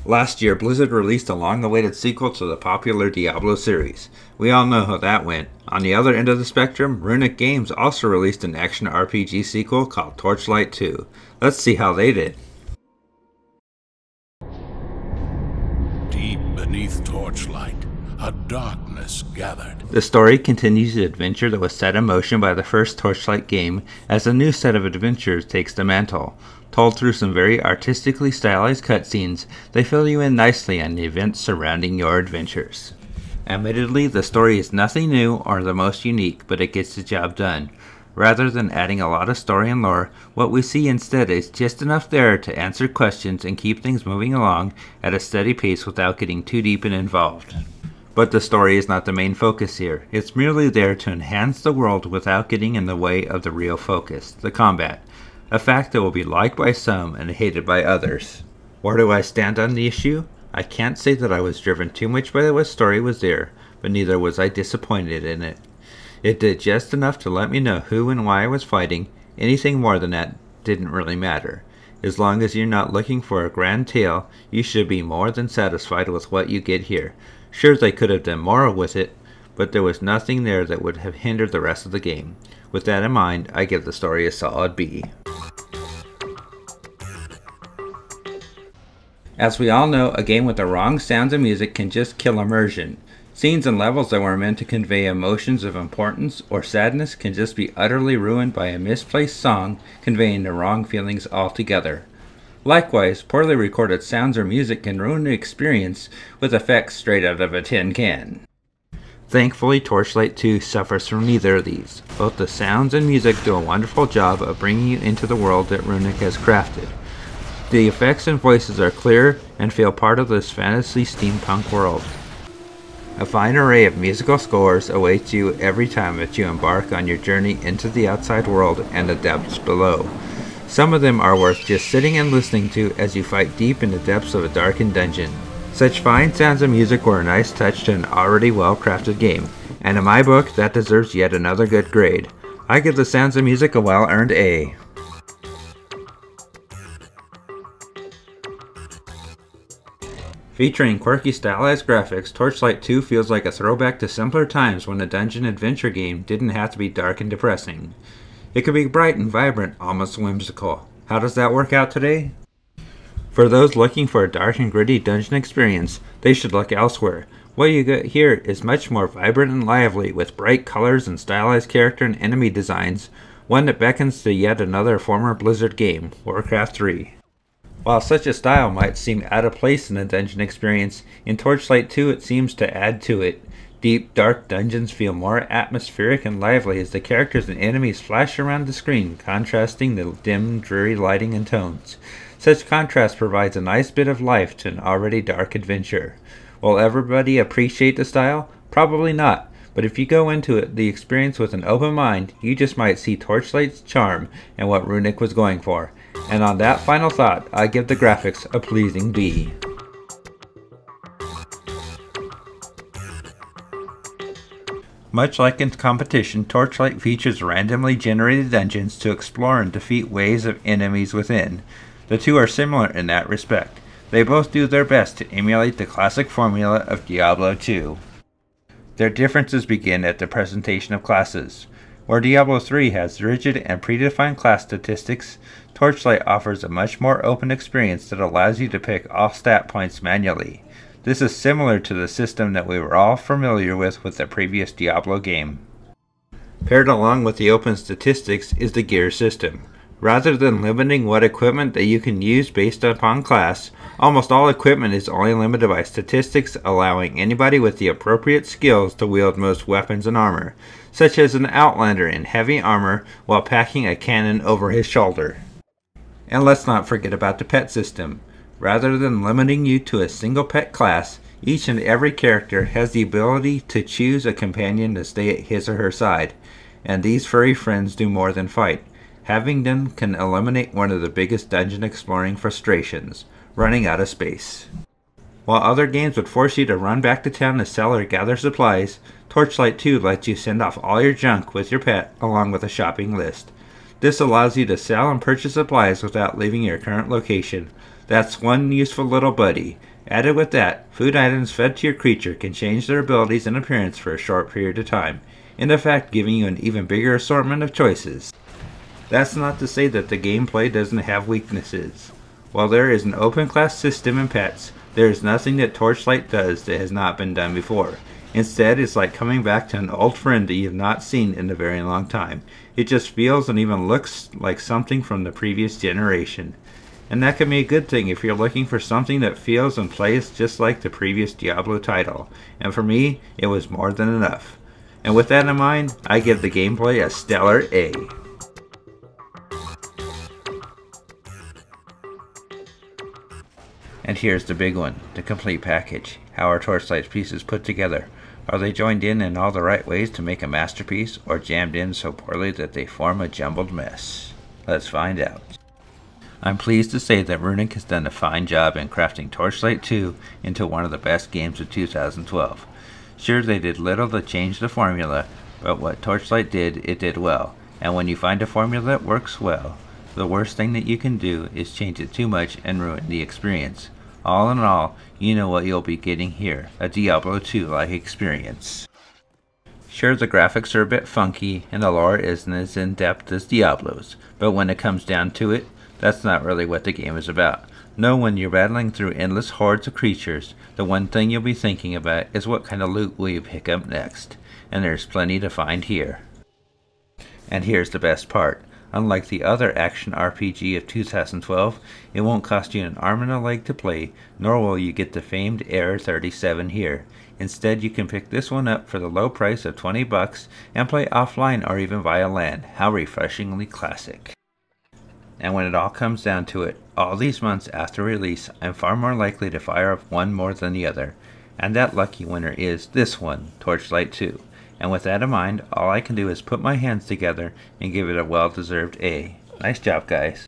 Last year, Blizzard released a long-awaited sequel to the popular Diablo series. We all know how that went. On the other end of the spectrum, Runic Games also released an action RPG sequel called Torchlight 2. Let's see how they did. Deep beneath Torchlight, a darkness gathered. The story continues the adventure that was set in motion by the first Torchlight game as a new set of adventures takes the mantle. Told through some very artistically stylized cutscenes, they fill you in nicely on the events surrounding your adventures. Admittedly, the story is nothing new or the most unique, but it gets the job done. Rather than adding a lot of story and lore, what we see instead is just enough there to answer questions and keep things moving along at a steady pace without getting too deep and involved. But the story is not the main focus here. It's merely there to enhance the world without getting in the way of the real focus, the combat. A fact that will be liked by some and hated by others. Where do I stand on the issue? I can't say that I was driven too much by what story was there, but neither was I disappointed in it. It did just enough to let me know who and why I was fighting. Anything more than that didn't really matter. As long as you're not looking for a grand tale, you should be more than satisfied with what you get here. Sure, they could have done more with it, but there was nothing there that would have hindered the rest of the game. With that in mind, I give the story a solid B. As we all know, a game with the wrong sounds and music can just kill immersion. Scenes and levels that were meant to convey emotions of importance or sadness can just be utterly ruined by a misplaced song conveying the wrong feelings altogether. Likewise, poorly recorded sounds or music can ruin the experience with effects straight out of a tin can. Thankfully, Torchlight 2 suffers from neither of these. Both the sounds and music do a wonderful job of bringing you into the world that Runic has crafted. The effects and voices are clear and feel part of this fantasy steampunk world. A fine array of musical scores awaits you every time that you embark on your journey into the outside world and the depths below. Some of them are worth just sitting and listening to as you fight deep in the depths of a darkened dungeon. Such fine sounds and music were a nice touch to an already well-crafted game, and in my book that deserves yet another good grade. I give the sounds and music a well-earned A. Featuring quirky stylized graphics, Torchlight 2 feels like a throwback to simpler times when a dungeon adventure game didn't have to be dark and depressing. It could be bright and vibrant, almost whimsical. How does that work out today? For those looking for a dark and gritty dungeon experience, they should look elsewhere. What you get here is much more vibrant and lively, with bright colors and stylized character and enemy designs, one that beckons to yet another former Blizzard game, Warcraft 3. While such a style might seem out of place in a dungeon experience, in Torchlight 2 it seems to add to it. Deep, dark dungeons feel more atmospheric and lively as the characters and enemies flash around the screen, contrasting the dim, dreary lighting and tones. Such contrast provides a nice bit of life to an already dark adventure. Will everybody appreciate the style? Probably not, but if you go into the experience with an open mind, you just might see Torchlight's charm and what Runic was going for. And on that final thought, I give the graphics a pleasing B. Much like in competition, Torchlight features randomly generated dungeons to explore and defeat waves of enemies within. The two are similar in that respect. They both do their best to emulate the classic formula of Diablo 2. Their differences begin at the presentation of classes. Where Diablo 3 has rigid and predefined class statistics, Torchlight offers a much more open experience that allows you to pick all stat points manually. This is similar to the system that we were all familiar with the previous Diablo game. Paired along with the open statistics is the gear system. Rather than limiting what equipment that you can use based upon class, almost all equipment is only limited by statistics, allowing anybody with the appropriate skills to wield most weapons and armor, such as an outlander in heavy armor while packing a cannon over his shoulder. And let's not forget about the pet system. Rather than limiting you to a single pet class, each and every character has the ability to choose a companion to stay at his or her side, and these furry friends do more than fight. Having them can eliminate one of the biggest dungeon exploring frustrations, running out of space. While other games would force you to run back to town to sell or gather supplies, Torchlight 2 lets you send off all your junk with your pet along with a shopping list. This allows you to sell and purchase supplies without leaving your current location. That's one useful little buddy. Added with that, food items fed to your creature can change their abilities and appearance for a short period of time, in effect giving you an even bigger assortment of choices. That's not to say that the gameplay doesn't have weaknesses. While there is an open class system in pets, there is nothing that Torchlight does that has not been done before. Instead, it's like coming back to an old friend that you've not seen in a very long time. It just feels and even looks like something from the previous generation. And that can be a good thing if you're looking for something that feels and plays just like the previous Diablo title. And for me, it was more than enough. And with that in mind, I give the gameplay a stellar A. And here's the big one, the complete package. How are Torchlight's pieces put together? Are they joined in all the right ways to make a masterpiece, or jammed in so poorly that they form a jumbled mess? Let's find out. I'm pleased to say that Runic has done a fine job in crafting Torchlight 2 into one of the best games of 2012. Sure, they did little to change the formula, but what Torchlight did, it did well. And when you find a formula that works well, the worst thing that you can do is change it too much and ruin the experience. All in all, you know what you'll be getting here, a Diablo 2-like experience. Sure, the graphics are a bit funky and the lore isn't as in-depth as Diablo's, but when it comes down to it, that's not really what the game is about. No, when you're battling through endless hordes of creatures, the one thing you'll be thinking about is what kind of loot will you pick up next, and there's plenty to find here. And here's the best part. Unlike the other action RPG of 2012, it won't cost you an arm and a leg to play, nor will you get the famed Error 37 here. Instead, you can pick this one up for the low price of $20 and play offline or even via LAN. How refreshingly classic. And when it all comes down to it, all these months after release, I'm far more likely to fire up one more than the other. And that lucky winner is this one, Torchlight 2. And with that in mind, all I can do is put my hands together and give it a well-deserved A. Nice job, guys.